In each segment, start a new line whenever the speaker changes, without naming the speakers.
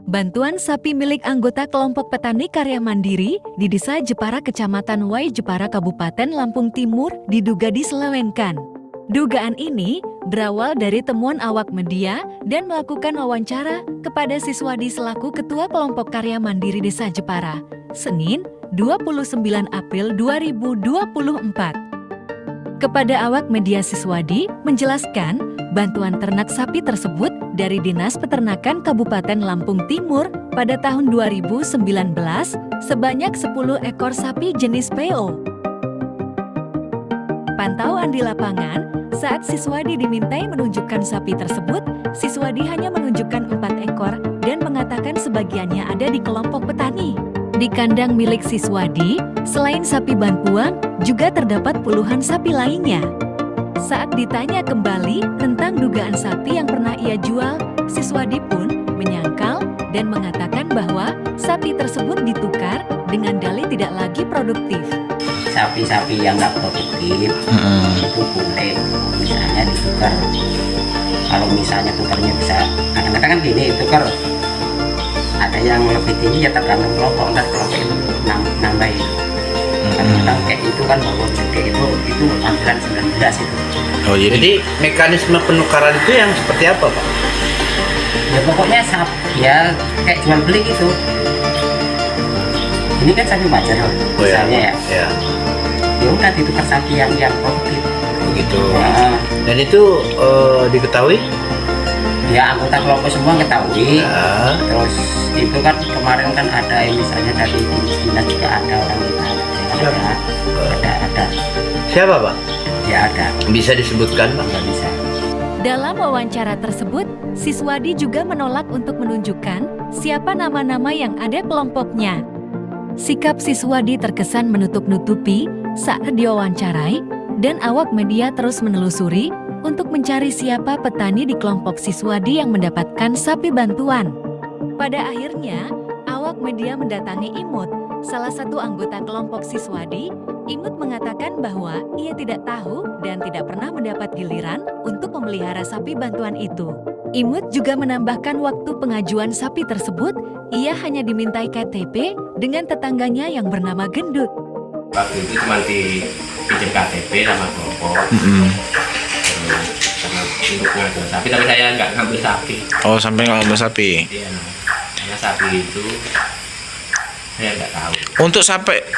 Bantuan sapi milik anggota kelompok petani karya mandiri di Desa Jepara, Kecamatan Wai Jepara, Kabupaten Lampung Timur diduga diselewengkan. Dugaan ini berawal dari temuan awak media dan melakukan wawancara kepada Siswadi selaku Ketua Kelompok Karya Mandiri Desa Jepara, Senin 29 April 2024. Kepada awak media, Siswadi menjelaskan bantuan ternak sapi tersebut dari Dinas Peternakan Kabupaten Lampung Timur pada tahun 2019 sebanyak 10 ekor sapi jenis PO. Pantauan di lapangan, saat Siswadi dimintai menunjukkan sapi tersebut, Siswadi hanya menunjukkan 4 ekor dan mengatakan sebagiannya ada di kelompok petani. Di kandang milik Siswadi, selain sapi bantuan, juga terdapat puluhan sapi lainnya. Saat ditanya kembali tentang dugaan sapi yang pernah ia jual, Siswadi pun menyangkal dan mengatakan bahwa sapi tersebut ditukar dengan dalih tidak lagi produktif.
Sapi-sapi yang nggak produktif itu boleh misalnya ditukar. Kalau misalnya tukarnya bisa, kadang-kadang kan gini, tukar ada yang lebih tinggi ya tergantung kelompok, ntar kelompok itu nambahin. Kadang-kadang kayak itu kan bawa gede itu ambilan 19 itu.
Oh, jadi mekanisme penukaran itu yang seperti apa, Pak?
Ya pokoknya sapi ya kayak jual beli gitu. Ini kan sapi wajar misalnya ya. Ya udah ditukar sapi yang produktif.
Begitu.
Nah,
dan itu diketahui?
Ya anggota kelompok semua ketahui.
Ya.
Terus itu kan kemarin kan ada misalnya dari dinas juga ada orang kita. Ada.
Siapa, Pak?
Ya ada.
Bisa disebutkan, Pak?
Nggak bisa.
Dalam wawancara tersebut, Siswadi juga menolak untuk menunjukkan siapa nama-nama yang ada kelompoknya. Sikap Siswadi terkesan menutup-nutupi saat diwawancarai, dan awak media terus menelusuri untuk mencari siapa petani di kelompok Siswadi yang mendapatkan sapi bantuan. Pada akhirnya, awak media mendatangi Imut, salah satu anggota kelompok Siswadi. Imut mengatakan bahwa ia tidak tahu dan tidak pernah mendapat giliran untuk memelihara sapi bantuan itu. Imut juga menambahkan waktu pengajuan sapi tersebut, ia hanya dimintai KTP dengan tetangganya yang bernama Gendut.
Waktu itu cuma dipinjam KTP sama kelompok, sama untuk pengajuan sapi, tapi saya nggak ngambil sapi.
Oh, sampai nggak ngambil sapi?
Iya, karena sapi itu saya nggak tahu.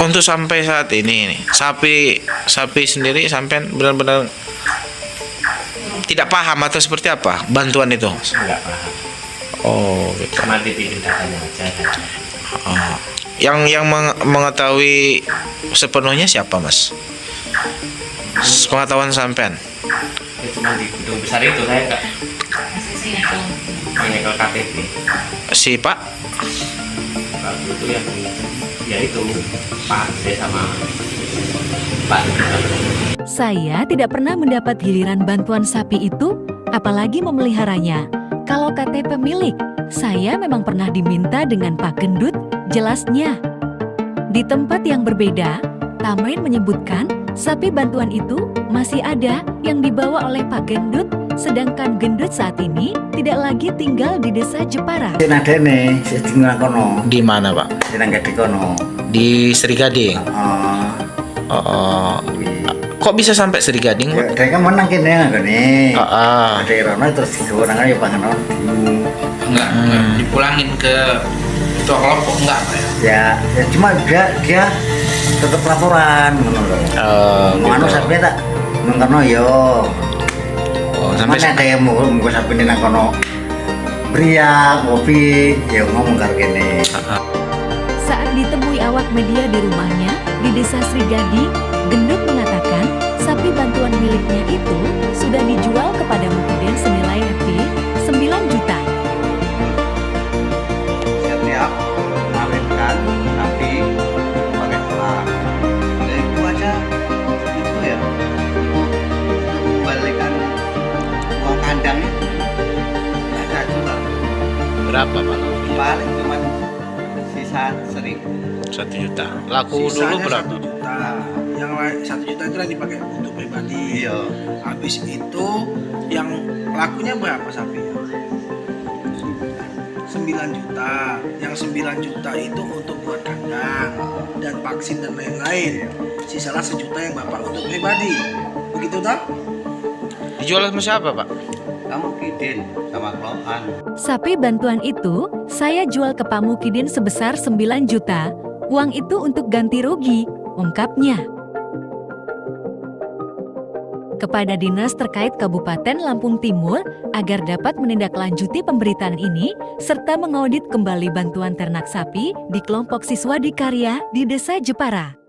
Untuk sampai saat ini nih, sapi sendiri sampai benar-benar tidak paham atau seperti apa bantuan itu?
Nggak paham.
Oh, gitu.
Cuma dipinjam datanya aja.
Oh. Yang mengetahui sepenuhnya siapa, Mas? Pengetahuan sampean?
Ya, cuma di gedung besar itu saya nggak menyekel KTP.
Si Pak?
Waktu itu ya itu Pak D sama Pak.
Saya tidak pernah mendapat giliran bantuan sapi itu, apalagi memeliharanya. Kalau KTP milik, saya memang pernah diminta dengan Pak Gendut, jelasnya. Di tempat yang berbeda, Tamrin menyebutkan sapi bantuan itu masih ada yang dibawa oleh Pak Gendut, sedangkan Gendut saat ini tidak lagi tinggal di Desa Jepara.
Di mana, Pak? Di Sri Gading. Kok bisa sampai Sri Gading, Pak?
Dia kan menang kini nih.
Ada
Rono terus kewenangan ya panganon.
Enggak dipulangin ke ketua kelompok enggak Pak ya?
Ya cuma dia tetap laporan ngono sampai tak nontono yo.
Sampai
ada yang mau sampai nang kono beriak ngopi ya ngomong karo kene.
Saat ditemui awak media di rumahnya di Desa Sri Gading, Gendut mengatakan sapi bantuan miliknya itu sudah dijual kepada Mukiden senilai lebih 9 juta.
Setiap mengawinkan sapi pakai pelang. Jadi itu aja itu ya. Balikan uang kandang itu ada juga.
berapa, Pak?
Paling cuma sisa 1
juta. Laku
Sisanya
dulu berapa?
1 juta. Yang 1 juta itu kan dipakai untuk pribadi.
Iya.
Habis itu yang lakunya berapa sapi? 9 juta. Yang 9 juta itu untuk buat kandang dan vaksin dan lain-lain. Sisalah 1 juta yang Bapak untuk pribadi. Begitu tak?
Dijual sama siapa, Pak?
Kamu Kidin sama Kloan.
Sapi bantuan itu, saya jual ke Pak Mukidin sebesar 9 juta. Uang itu untuk ganti rugi, ungkapnya. Kepada dinas terkait Kabupaten Lampung Timur agar dapat menindaklanjuti pemberitaan ini serta mengaudit kembali bantuan ternak sapi di kelompok Siswadi Karya di Desa Jepara.